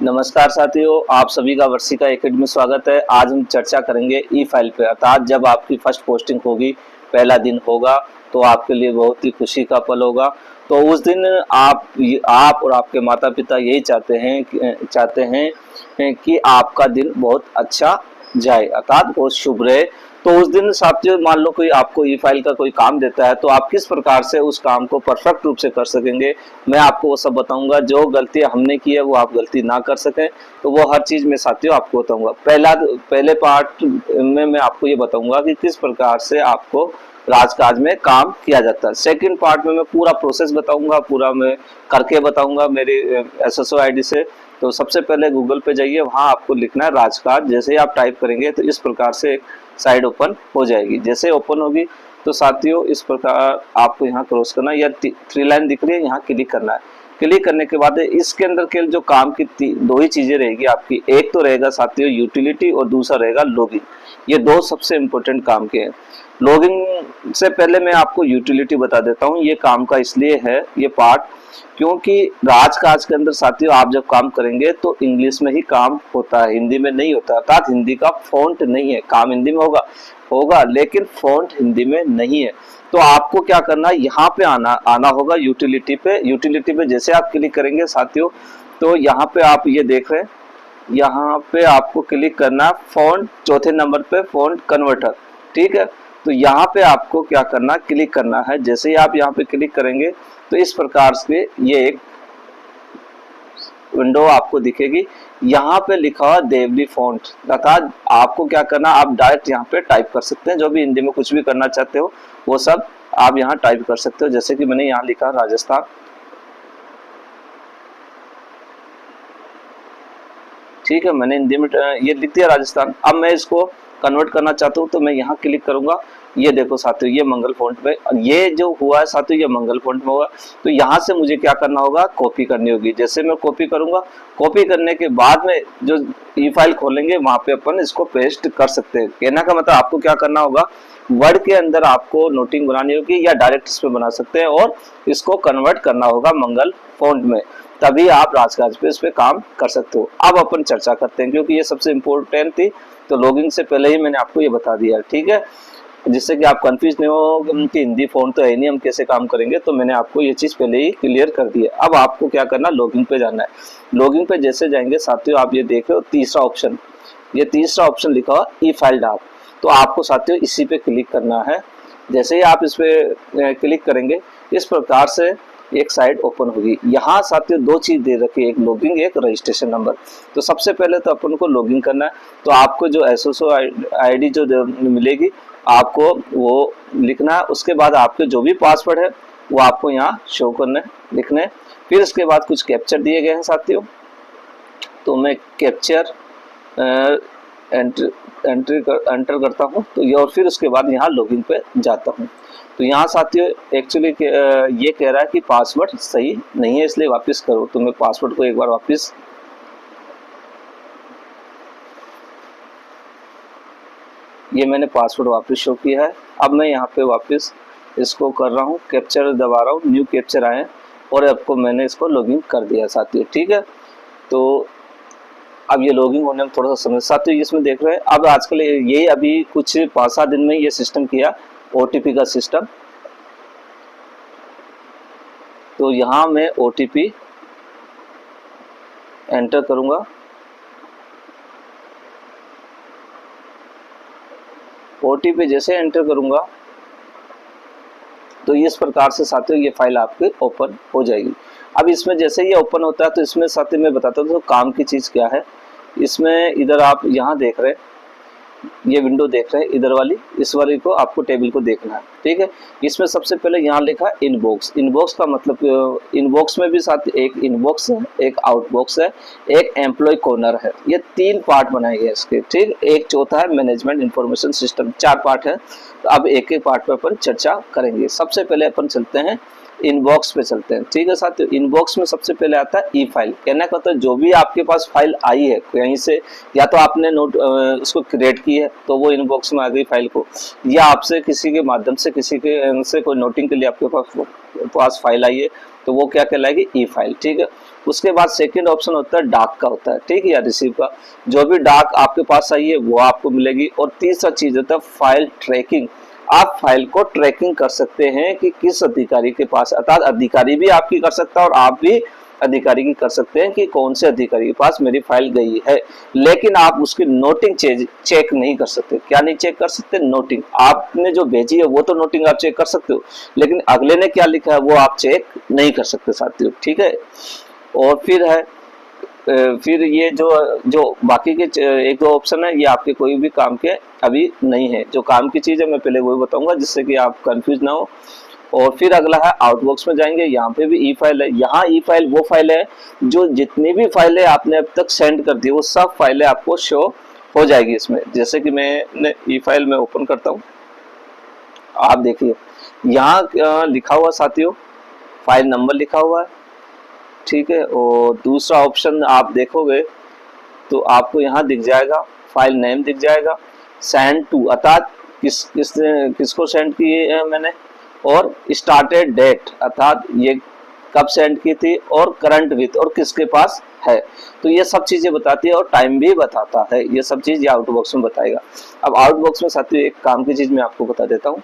नमस्कार साथियों, आप सभी का वर्षिका एकेडमी में स्वागत है। आज हम चर्चा करेंगे ई फाइल पे, अर्थात जब आपकी फर्स्ट पोस्टिंग होगी, पहला दिन होगा तो आपके लिए बहुत ही खुशी का पल होगा। तो उस दिन आप और आपके माता पिता यही चाहते हैं कि आपका दिन बहुत अच्छा जाए, अर्थात बहुत शुभ रहे। तो उस दिन साथियों, मान लो कोई आपको ई फाइल का कोई काम देता है तो आप किस प्रकार से उस काम को परफेक्ट रूप से कर सकेंगे, मैं आपको वो सब बताऊंगा। जो गलतियां हमने की है वो आप गलती ना कर सकें, तो वो हर चीज में साथियों आपको बताऊंगा। पहले पार्ट में मैं आपको ये बताऊंगा कि किस प्रकार से आपको राजकाज में काम किया जाता है। सेकंड पार्ट में मैं पूरा प्रोसेस बताऊंगा, पूरा मैं करके बताऊंगा मेरी SSO ID से। तो सबसे पहले गूगल पे जाइए, वहां आपको लिखना है राजकाज। जैसे ही आप टाइप करेंगे तो इस प्रकार से एक साइड ओपन हो जाएगी। जैसे ओपन होगी तो साथियों इस प्रकार आपको यहाँ क्रॉस करना है, या 3 लाइन दिख रही है, यहाँ क्लिक करना है। क्लिक करने के बाद इसके अंदर के जो काम की दो ही चीजें रहेगी आपकी। एक तो रहेगा साथियों यूटिलिटी और दूसरा रहेगा लॉगिन। ये दो सबसे इंपॉर्टेंट काम के हैं। लॉगिन से पहले मैं आपको यूटिलिटी बता देता हूँ। ये काम का इसलिए है ये पार्ट, क्योंकि राजकाज के अंदर साथियों आप जब काम करेंगे तो इंग्लिश में ही काम होता है, हिंदी में नहीं होता। अर्थात हिंदी का फॉन्ट नहीं है, काम हिंदी में होगा लेकिन फॉन्ट हिंदी में नहीं है। तो आपको क्या करना है, यहाँ पे आना होगा यूटिलिटी पे। यूटिलिटी पे जैसे आप क्लिक करेंगे साथियों, तो यहाँ पे आप ये देख रहे हैं, यहाँ पे आपको क्लिक करना है फॉन्ट, चौथे नंबर पे फॉन्ट कन्वर्टर। ठीक है, तो यहाँ पे आपको क्या करना, क्लिक करना है। जैसे ही आप यहाँ पे क्लिक करेंगे तो इस प्रकार से ये एक विंडो आपको दिखेगी। यहाँ पे लिखा हुआ देवली फॉन्ट, अर्थात आपको क्या करना, आप डायरेक्ट यहाँ पे टाइप कर सकते हैं। जो भी हिंदी में कुछ भी करना चाहते हो वो सब आप यहाँ टाइप कर सकते हो। जैसे कि मैंने यहाँ लिखा राजस्थान, ठीक है, मैंने हिंदी में ये लिख दिया राजस्थान। अब मैं इसको कन्वर्ट करना चाहता हूँ तो मैं यहाँ क्लिक करूंगा। ये देखो साथियों, ये मंगल फॉन्ट में, ये जो हुआ है साथियों ये मंगल फॉन्ट में हुआ। तो यहाँ से मुझे क्या करना होगा, कॉपी करनी होगी। जैसे मैं कॉपी करूंगा, कॉपी करने के बाद में जो ई फाइल खोलेंगे वहां पे अपन इसको पेस्ट कर सकते हैं। कहने का मतलब आपको क्या करना होगा, वर्ड के अंदर आपको नोटिंग बनानी होगी या डायरेक्ट इस पे बना सकते हैं, और इसको कन्वर्ट करना होगा मंगल फॉन्ट में, तभी आप राजकाज पे इस पे काम कर सकते हो। अब अपन चर्चा करते हैं, क्योंकि ये सबसे इम्पोर्टेंट थी। तो लॉगिन से पहले ही मैंने आपको ये बता दिया, ठीक है, जिससे कि आप कंफ्यूज नहीं हो कि हिंदी फॉन्ट तो है नहीं, हम कैसे काम करेंगे। तो मैंने आपको ये चीज पहले ही क्लियर कर दी है। अब आपको क्या करना, लॉगिन पे जाना है। लॉगिन पे जैसे जाएंगे साथियों, आप ये देख रहे हो तीसरा ऑप्शन, ये तीसरा ऑप्शन लिखा हुआ ई फाइल डाक। तो आपको साथियों इसी पे क्लिक करना है। जैसे ही आप इस पे क्लिक करेंगे इस प्रकार से एक साइड ओपन होगी। यहाँ साथियों दो चीज दे रखी है, एक लॉगिन, एक रजिस्ट्रेशन नंबर। तो सबसे पहले तो अपन को लॉगिन करना है। तो आपको जो SSO ID जो मिलेगी आपको वो लिखना है। उसके बाद आपके जो भी पासवर्ड है वो आपको यहाँ शो करना है, लिखने। फिर उसके बाद कुछ कैप्चर दिए गए हैं साथियों, तो मैं कैप्चर एंटर करता हूँ। तो ये, और फिर उसके बाद यहाँ लॉगिन पे जाता हूँ। तो यहाँ साथियों एक्चुअली ये कह रहा है कि पासवर्ड सही नहीं है, इसलिए वापस करो। तो मैं पासवर्ड को एक बार वापस, ये मैंने पासवर्ड वापस शो किया है। अब मैं यहाँ पे वापस इसको कर रहा हूँ, कैप्चर दबा रहा हूँ, न्यू कैप्चर आए और आपको मैंने इसको लॉगिन कर दिया साथियों, ठीक है। तो अब ये लॉगिन होने में थोड़ा सा समय साथियों इसमें देख रहे हैं। अब आजकल ये अभी कुछ 5-7 दिन में ये सिस्टम किया, OTP का सिस्टम। तो यहाँ मैं OTP एंटर करूंगा। OTP जैसे एंटर करूंगा तो इस प्रकार से साथियों ये फाइल आपके ओपन हो जाएगी। अब इसमें जैसे ये ओपन होता है तो इसमें साथियों मैं बताता हूँ तो काम की चीज क्या है। इसमें इधर आप यहाँ देख रहे हैं, ये विंडो देख रहे हैं इधर वाली, इस वाली को आपको टेबल को देखना है, ठीक है। इसमें सबसे पहले यहाँ लिखा है इनबॉक्स। इनबॉक्स का मतलब, इनबॉक्स में भी साथ एक इनबॉक्स है, एक आउटबॉक्स है, एक एम्प्लॉय कॉर्नर है। ये 3 पार्ट बनाए गए इसके, ठीक। एक चौथा है मैनेजमेंट इंफॉर्मेशन सिस्टम, 4 पार्ट है। तो अब एक एक पार्ट पर अपन चर्चा करेंगे। सबसे पहले अपन चलते हैं इनबॉक्स पे चलते हैं, ठीक है साथियों। इनबॉक्स में सबसे पहले आता है ई फाइल। कहना का तो जो भी आपके पास फाइल आई है कहीं से, या तो आपने उसको क्रिएट की है तो वो इनबॉक्स में आ गई फाइल को, या आपसे किसी के माध्यम से किसी के से कोई नोटिंग के लिए आपके पास फाइल आई है तो वो क्या कहलाएगी, ई फाइल, ठीक है। उसके बाद सेकंड ऑप्शन होता है डाक का होता है, ठीक है, या रिसीव का, जो भी डाक आपके पास आई है वो आपको मिलेगी। और तीसरा चीज होता है फाइल ट्रैकिंग, आप फाइल को ट्रैकिंग कर सकते हैं कि किस अधिकारी के पास, अर्थात अधिकारी भी आपकी कर सकता है और आप भी अधिकारी की कर सकते हैं कि कौन से अधिकारी के पास मेरी फाइल गई है, लेकिन आप उसकी नोटिंग चेक नहीं कर सकते। क्या नहीं चेक कर सकते? नोटिंग। आपने जो भेजी है वो तो नोटिंग आप चेक कर सकते हो, लेकिन अगले ने क्या लिखा है वो आप चेक नहीं कर सकते साथियों, ठीक है। और फिर ये जो जो बाकी के एक दो ऑप्शन है ये आपके कोई भी काम के अभी नहीं है। जो काम की चीज है मैं पहले वही बताऊंगा जिससे कि आप कंफ्यूज ना हो। और फिर अगला है आउटबॉक्स में जाएंगे, यहाँ पे भी ई फाइल है। यहाँ ई फाइल वो फाइल है जो जितनी भी फाइलें आपने अब तक सेंड कर दी वो सब फाइलें आपको शो हो जाएगी इसमें। जैसे कि मैंने ई फाइल में ओपन करता हूँ, आप देखिए यहाँ लिखा हुआ साथियों फाइल नंबर लिखा हुआ है, ठीक है। और दूसरा ऑप्शन आप देखोगे तो आपको यहाँ दिख जाएगा फाइल नेम दिख जाएगा, सेंड टू अर्थात किसको सेंड किए है मैंने, और स्टार्टेड डेट अर्थात ये कब सेंड की थी, और करंट विथ और किसके पास है। तो ये सब चीजें बताती है और टाइम भी बताता है, ये सब चीज ये आउटबॉक्स में बताएगा। अब आउटबॉक्स में साथियों एक काम की चीज मैं आपको बता देता हूँ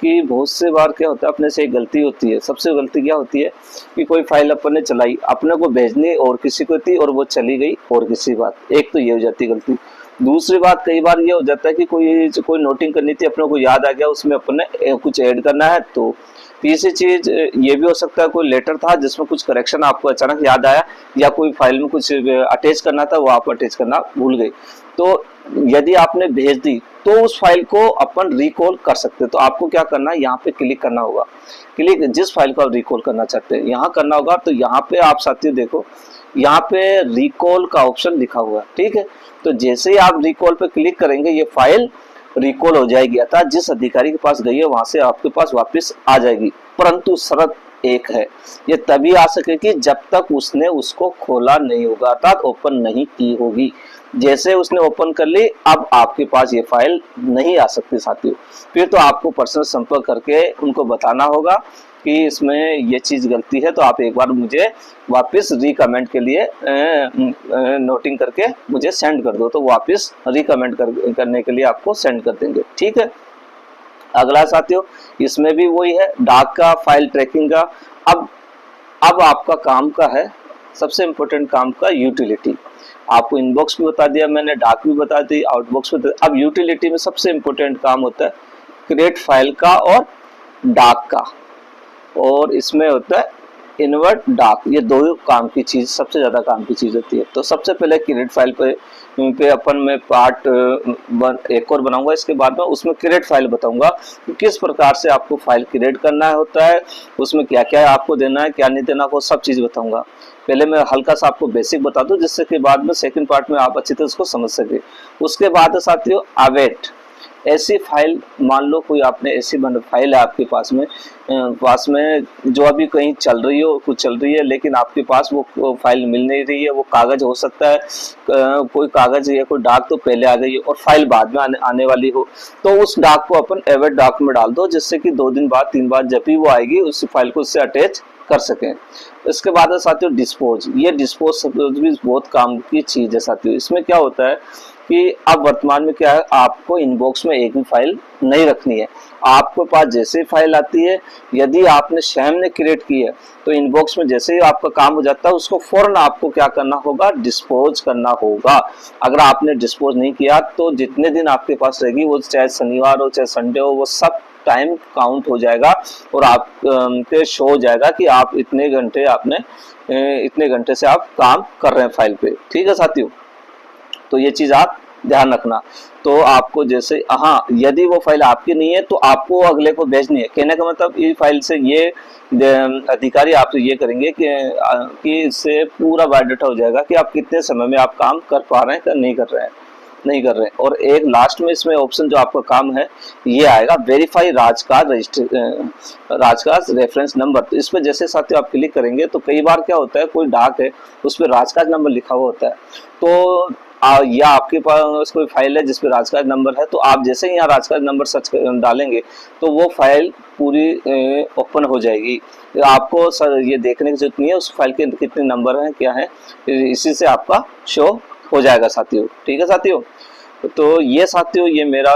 कि बहुत से बार क्या होता है अपने से एक गलती होती है। सबसे गलती क्या होती है कि कोई फाइल अपन ने चलाई, अपने को भेजनी और किसी को थी और वो चली गई और किसी बात, एक तो ये हो जाती है गलती। दूसरी बात कई बार ये हो जाता है कि कोई नोटिंग करनी थी अपने को याद आ गया उसमें अपन ने कुछ ऐड करना है। तो तीसरी चीज ये भी हो सकता है कोई लेटर था जिसमें कुछ करेक्शन आपको अचानक याद आया, या कोई फाइल में कुछ अटैच करना था वो आप अटैच करना भूल गए। तो यदि आपने भेज दी तो उस फाइल को अपन रिकॉल कर सकते हैं। तो आपको क्या करना है, यहाँ पे क्लिक करना होगा, क्लिक जिस फाइल को आप रिकॉल करना चाहते हैं यहाँ करना होगा। तो यहाँ पे आप साथियों देखो यहाँ पे रिकॉल का ऑप्शन लिखा हुआ है, ठीक है। तो जैसे ही आप रिकॉल पे क्लिक करेंगे ये फाइल रिकॉल हो जाएगी, अर्थात जिस अधिकारी के पास गई है वहां से आपके पास वापस आ जाएगी। परंतु शर्त एक है, ये तभी आ सकेगी जब तक उसने उसको खोला नहीं होगा, अर्थात ओपन नहीं की होगी। जैसे उसने ओपन कर ली अब आपके पास ये फाइल नहीं आ सकती साथियों। फिर तो आपको पर्सनल संपर्क करके उनको बताना होगा कि इसमें ये चीज गलती है, तो आप एक बार मुझे वापस रिकमेंड के लिए नोटिंग करके मुझे सेंड कर दो, तो वापस रिकमेंड करने के लिए आपको सेंड कर देंगे, ठीक है। अगला साथियों इसमें भी वही है डाक का, फाइल ट्रैकिंग का। अब आपका काम का है सबसे इम्पोर्टेंट काम का यूटिलिटी। आपको इनबॉक्स भी बता दिया मैंने, डाक भी बता दी, आउटबॉक्स भी। अब यूटिलिटी में सबसे इम्पोर्टेंट काम होता है क्रिएट फाइल का और डाक का, और इसमें होता है इन्वर्ट डाक। ये दो काम की चीज सबसे ज्यादा काम की चीज होती है। तो सबसे पहले क्रिएट फाइल पे अपन मैं पार्ट एक और बनाऊंगा, इसके बाद में उसमें क्रिएट फाइल बताऊंगा कि किस प्रकार से आपको फाइल क्रिएट करना होता है, उसमें क्या क्या आपको देना है क्या नहीं देना, वो सब चीज बताऊंगा। पहले मैं हल्का सा आपको बेसिक बता दूं जिससे कि बाद में सेकंड पार्ट में आप अच्छी तरह उसको समझ सके। उसके बाद साथियों अवेट, ऐसी फाइल मान लो कोई आपने ऐसी फाइल है आपके पास में जो अभी कहीं चल रही हो, कुछ चल रही है, लेकिन आपके पास वो फाइल मिल नहीं रही है। वो कागज हो सकता है कोई कागज या कोई डाक तो पहले आ गई हो और फाइल बाद में आने वाली हो, तो उस डाक को अपन एवेट डाक में डाल दो जिससे कि 2 दिन बाद 3 बाद जब भी वो आएगी उस फाइल को उससे अटैच कर सकें। इसके बाद साथियों डिस्पोज, ये डिस्पोज भी बहुत काम की चीज है साथियों। इसमें क्या होता है कि अब वर्तमान में क्या है, आपको इनबॉक्स में एक भी फाइल नहीं रखनी है। आपके पास जैसे फाइल आती है, यदि आपने स्वयं ने क्रिएट की है तो इनबॉक्स में जैसे ही आपका काम हो जाता है उसको फौरन आपको क्या करना होगा, डिस्पोज करना होगा। अगर आपने डिस्पोज नहीं किया तो जितने दिन आपके पास रहेगी, वो चाहे शनिवार हो चाहे संडे हो, वो सब टाइम काउंट हो जाएगा और आप पे शो हो जाएगा कि आप इतने घंटे से आप काम कर रहे हैं फाइल पे, ठीक है साथियों। तो ये चीज आप ध्यान रखना। तो आपको जैसे यदि वो फाइल आपकी नहीं है तो आपको अगले को भेजनी है। कहने का मतलब इस फाइल से ये अधिकारी आपसे ये करेंगे कि इससे पूरा बायोडाटा हो जाएगा कि आप कितने समय में आप काम कर पा रहे हैं नहीं कर रहे हैं। और एक लास्ट में इसमें ऑप्शन जो आपका काम है ये आएगा वेरीफाई राजकाज रेफरेंस नंबर। तो इस पर जैसे साथियों आप क्लिक करेंगे तो कई बार क्या होता है कोई डाक है उस पर राजकाज नंबर लिखा हुआ होता है, तो या आपके पास कोई फाइल है जिसपे राजकाज नंबर है, तो आप जैसे ही यहाँ राजकाज नंबर सर्च डालेंगे तो वो फाइल पूरी ओपन हो जाएगी। आपको सर ये देखने की जरूरत नहीं है उस फाइल के कितने नंबर हैं क्या है, इसी से आपका शो हो जाएगा साथियों। ठीक है साथियों, तो ये साथियों ये मेरा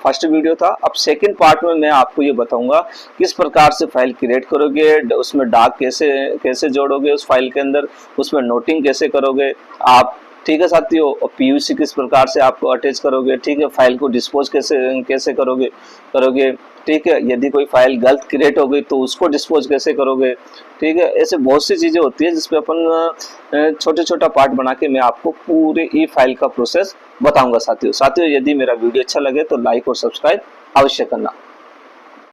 फर्स्ट वीडियो था। अब सेकंड पार्ट में मैं आपको ये बताऊंगा किस प्रकार से फाइल क्रिएट करोगे, उसमें डाक कैसे जोड़ोगे उस फाइल के अंदर, उसमें नोटिंग कैसे करोगे आप। ठीक है साथियों, और पीयूसी किस प्रकार से आप अटैच करोगे। ठीक है, फाइल को डिस्पोज कैसे करोगे। ठीक है, यदि कोई फाइल गलत क्रिएट हो गई तो उसको डिस्पोज कैसे करोगे। ठीक है, ऐसे बहुत सी चीजें होती है जिसपे अपन छोटा पार्ट बना के मैं आपको पूरे ई फाइल का प्रोसेस बताऊंगा साथियों। यदि मेरा वीडियो अच्छा लगे तो लाइक और सब्सक्राइब अवश्य करना।